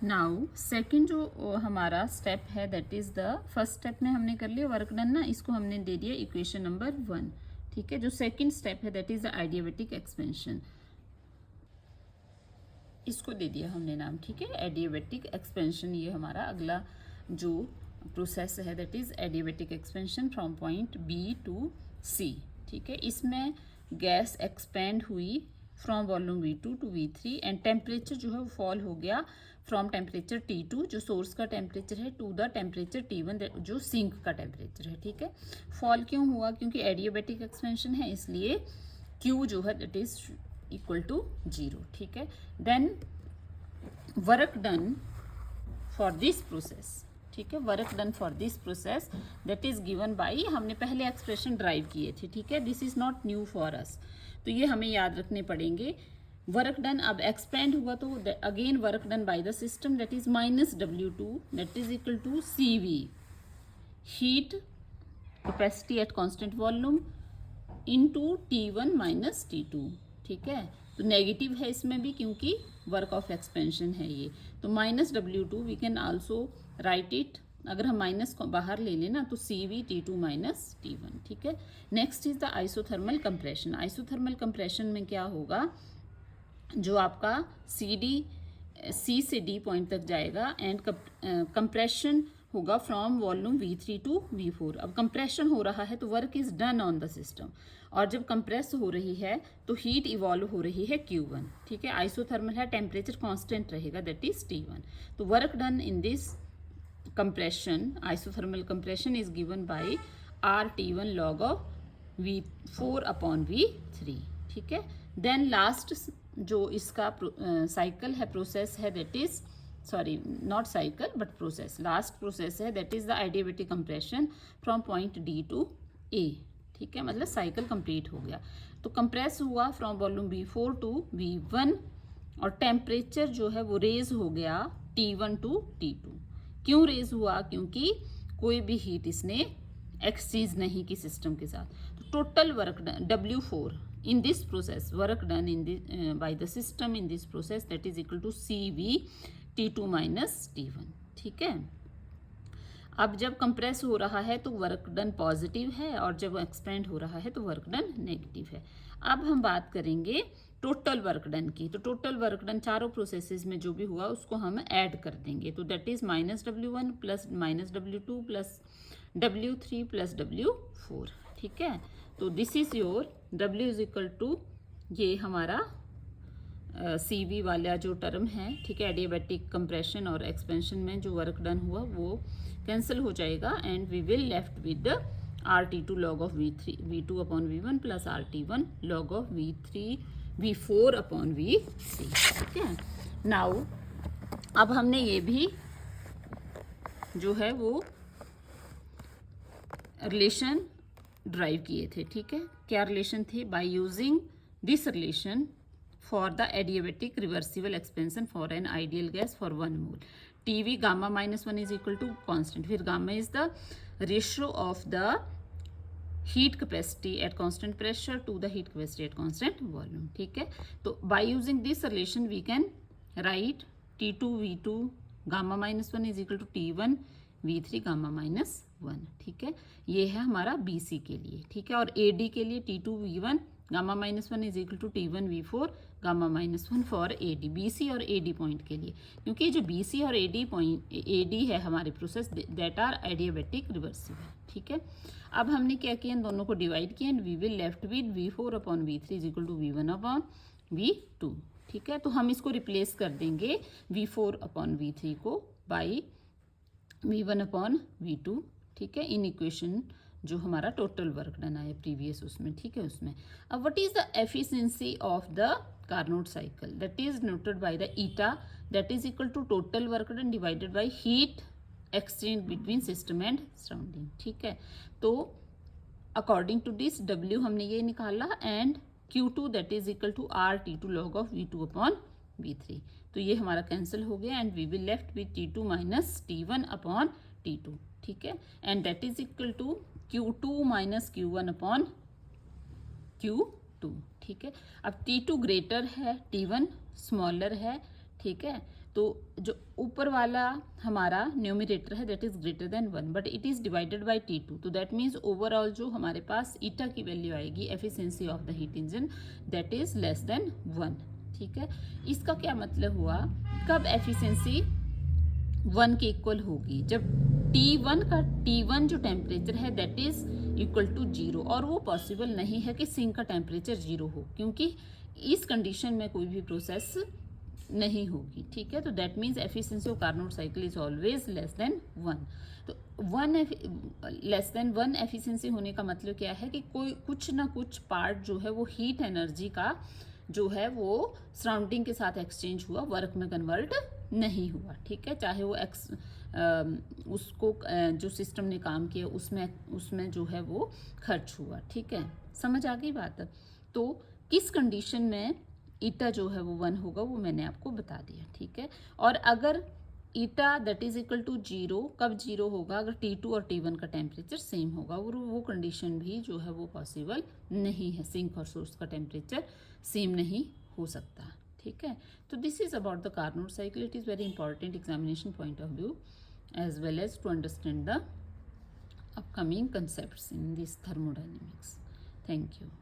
Now second जो हमारा step है that is the first step में हमने कर लिया वर्क डन ना, इसको हमने दे दिया इक्वेशन नंबर 1। ठीक है, जो सेकंड स्टेप है that is the adiabatic expansion, इसको दे दिया हमने नाम। ठीक है, एडियाबेटिक एक्सपेंशन, ये हमारा अगला जो प्रोसेस है that is adiabatic expansion from point b to c. ठीक है, इसमें गैस एक्सपेंड हुई from volume V2 to V3 and temperature जो है वो फॉल हो गया फ्रॉम टेम्परेचर T2 जो सोर्स का टेम्परेचर है टू द टेम्परेचर T1 जो सिंक का टेम्परेचर है। ठीक है, फॉल क्यों हुआ? क्योंकि एडियाबेटिक एक्सपेंशन है, इसलिए Q जो है दैट इज इक्वल टू 0। ठीक है, then work done for this process. ठीक है, work done for this process that is given by, हमने पहले एक्सप्रेशन ड्राइव किए थे। ठीक है, this is not new for us, तो ये हमें याद रखने पड़ेंगे। वर्क डन अब एक्सपेंड हुआ तो again work done by the system that is -W2 that is equal to CV, heat capacity at constant volume into T1 minus T2। ठीक है, तो नेगेटिव है इसमें भी क्योंकि वर्क ऑफ एक्सपेंशन है ये, तो -W2 we can also write it, अगर हम माइनस को बाहर ले लें ना तो CV T2 माइनस T1। ठीक है, next is the isothermal compression. Isothermal compression में क्या होगा, जो आपका C से D पॉइंट तक जाएगा एंड कंप्रेशन होगा from volume V3 to V4। अब कंप्रेशन हो रहा है तो work is done on the system, और जब कंप्रेस हो रही है तो हीट इवॉल्व हो रही है Q1। ठीक है, आइसोथर्मल है, टेम्परेचर कांस्टेंट रहेगा दैट इज T1। तो work done in this compression, isothermal compression is given by RT1 log of V4 upon V3। ठीक है, देन लास्ट जो इसका साइकिल है, प्रोसेस है that is, sorry not cycle but process, last process है that is the adiabatic compression from point D to A। ठीक है, मतलब साइकिल कंप्लीट हो गया, तो कंप्रेस हुआ from volume V4 to V1 और टेम्परेचर जो है वो रेज हो गया T1 टू T2। क्यों रेज हुआ? क्योंकि कोई भी हीट इसने एक्सचेंज नहीं की सिस्टम के साथ। तो total work done W4 in this process, work done in the by the system in this process that is equal to CV T2 minus T1। ठीक है, अब जब कंप्रेस हो रहा है तो वर्क डन पॉजिटिव है और जब एक्सपेंड हो रहा है तो वर्क डन नेगेटिव है। अब हम बात करेंगे टोटल वर्क डन की, तो टोटल वर्क डन चारों प्रोसेसेस में जो भी हुआ उसको हम ऐड कर देंगे, तो that is -W1 plus -W2 plus W3 plus W4। ठीक है, तो this is your W is equal to, ये हमारा CV वाला जो टर्म है। ठीक है, एडियाबेटिक कंप्रेशन और एक्सपेंशन में जो वर्क डन हुआ वो कैंसिल हो जाएगा and we will left with RT2 log of V2 upon V1 plus RT1 log of V4 upon V3। ठीक है, नाउ अब हमने ये भी जो है वो रिलेशन ड्राइव किए थे। ठीक है, क्या रिलेशन थे? By using this relation for the adiabatic reversible expansion for an ideal gas for 1 mole TV gamma -1 is equal to constant, फिर gamma is the ratio of the heat capacity at constant pressure to the heat capacity at constant volume. ठीक है, तो by using this relation we can write T2 V2 gamma -1 is equal to T1 V3 gamma -1। ठीक है, ये है हमारा BC के लिए। ठीक है, और AD के लिए T2 V1 gamma -1 is equal to T1 V4 gamma -1 for AD, BC और AD पॉइंट के लिए, क्योंकि जो BC और AD है हमारे process that are adiabatic reversible. ठीक है, अब हमने क्या किया, इन दोनों को डिवाइड किया and we will left with V4 upon V3 is equal to V1 upon V2। ठीक है, तो हम इसको रिप्लेस कर देंगे V4 अपॉन V3 को बाई V1 अपॉन V2। ठीक है, इन इक्वेशन जो हमारा टोटल वर्क डन आया प्रीवियस उसमें। ठीक है, उसमें अब what is the efficiency of the Carnot cycle, that is noted by the eta, that is equal to total work done divided by heat exchange between system and surrounding. ठीक है, तो according to this W हमने ये निकाला and Q2 that is equal to RT2 log of V2 upon V3, तो ये हमारा cancel हो गया and we will left with T2 minus T1 upon T2। ठीक है, and that is equal to Q2 minus Q1 upon Q2। ठीक है, अब T2 ग्रेटर है, T1 स्मॉलर है। ठीक है, तो जो ऊपर वाला हमारा न्यूमिरेटर है that is greater than 1, but it is divided by T2, तो दैट मीन्स ओवरऑल जो हमारे पास ईटा की वैल्यू आएगी efficiency of the heat engine that is less than 1। ठीक है, इसका क्या मतलब हुआ, कब एफिशिएंसी 1 के इक्वल होगी, जब T1 जो टेम्परेचर है दैट इज इक्वल टू 0, और वो पॉसिबल नहीं है कि सिंक का टेम्परेचर 0 हो, क्योंकि इस कंडीशन में कोई भी प्रोसेस नहीं होगी। ठीक है, तो that means efficiency of Carnot cycle is always less than 1। तो लेस देन 1 एफिशिएंसी होने का मतलब क्या है कि कोई कुछ ना कुछ पार्ट जो है वो हीट एनर्जी का जो है वो सराउंडिंग के साथ एक्सचेंज हुआ, वर्क में कन्वर्ट नहीं हुआ। ठीक है, चाहे वो उसको जो सिस्टम ने काम किया उसमें जो है वो खर्च हुआ। ठीक है, समझ आ गई बात। तो किस कंडीशन में ईटा जो है वो 1 होगा वो मैंने आपको बता दिया। ठीक है, और अगर ईटा दैट इज इक्वल टू 0, कब 0 होगा, अगर T2 और T1 का टेम्परेचर सेम होगा, और वो कंडीशन भी जो है वो पॉसिबल नहीं है, सिंक और सोर्स का टेम्परेचर सेम नहीं हो सकता। ठीक है, तो this is about the Carnot cycle. It is very important examination point of view as well as to understand the upcoming concepts in this thermodynamics. Thank you.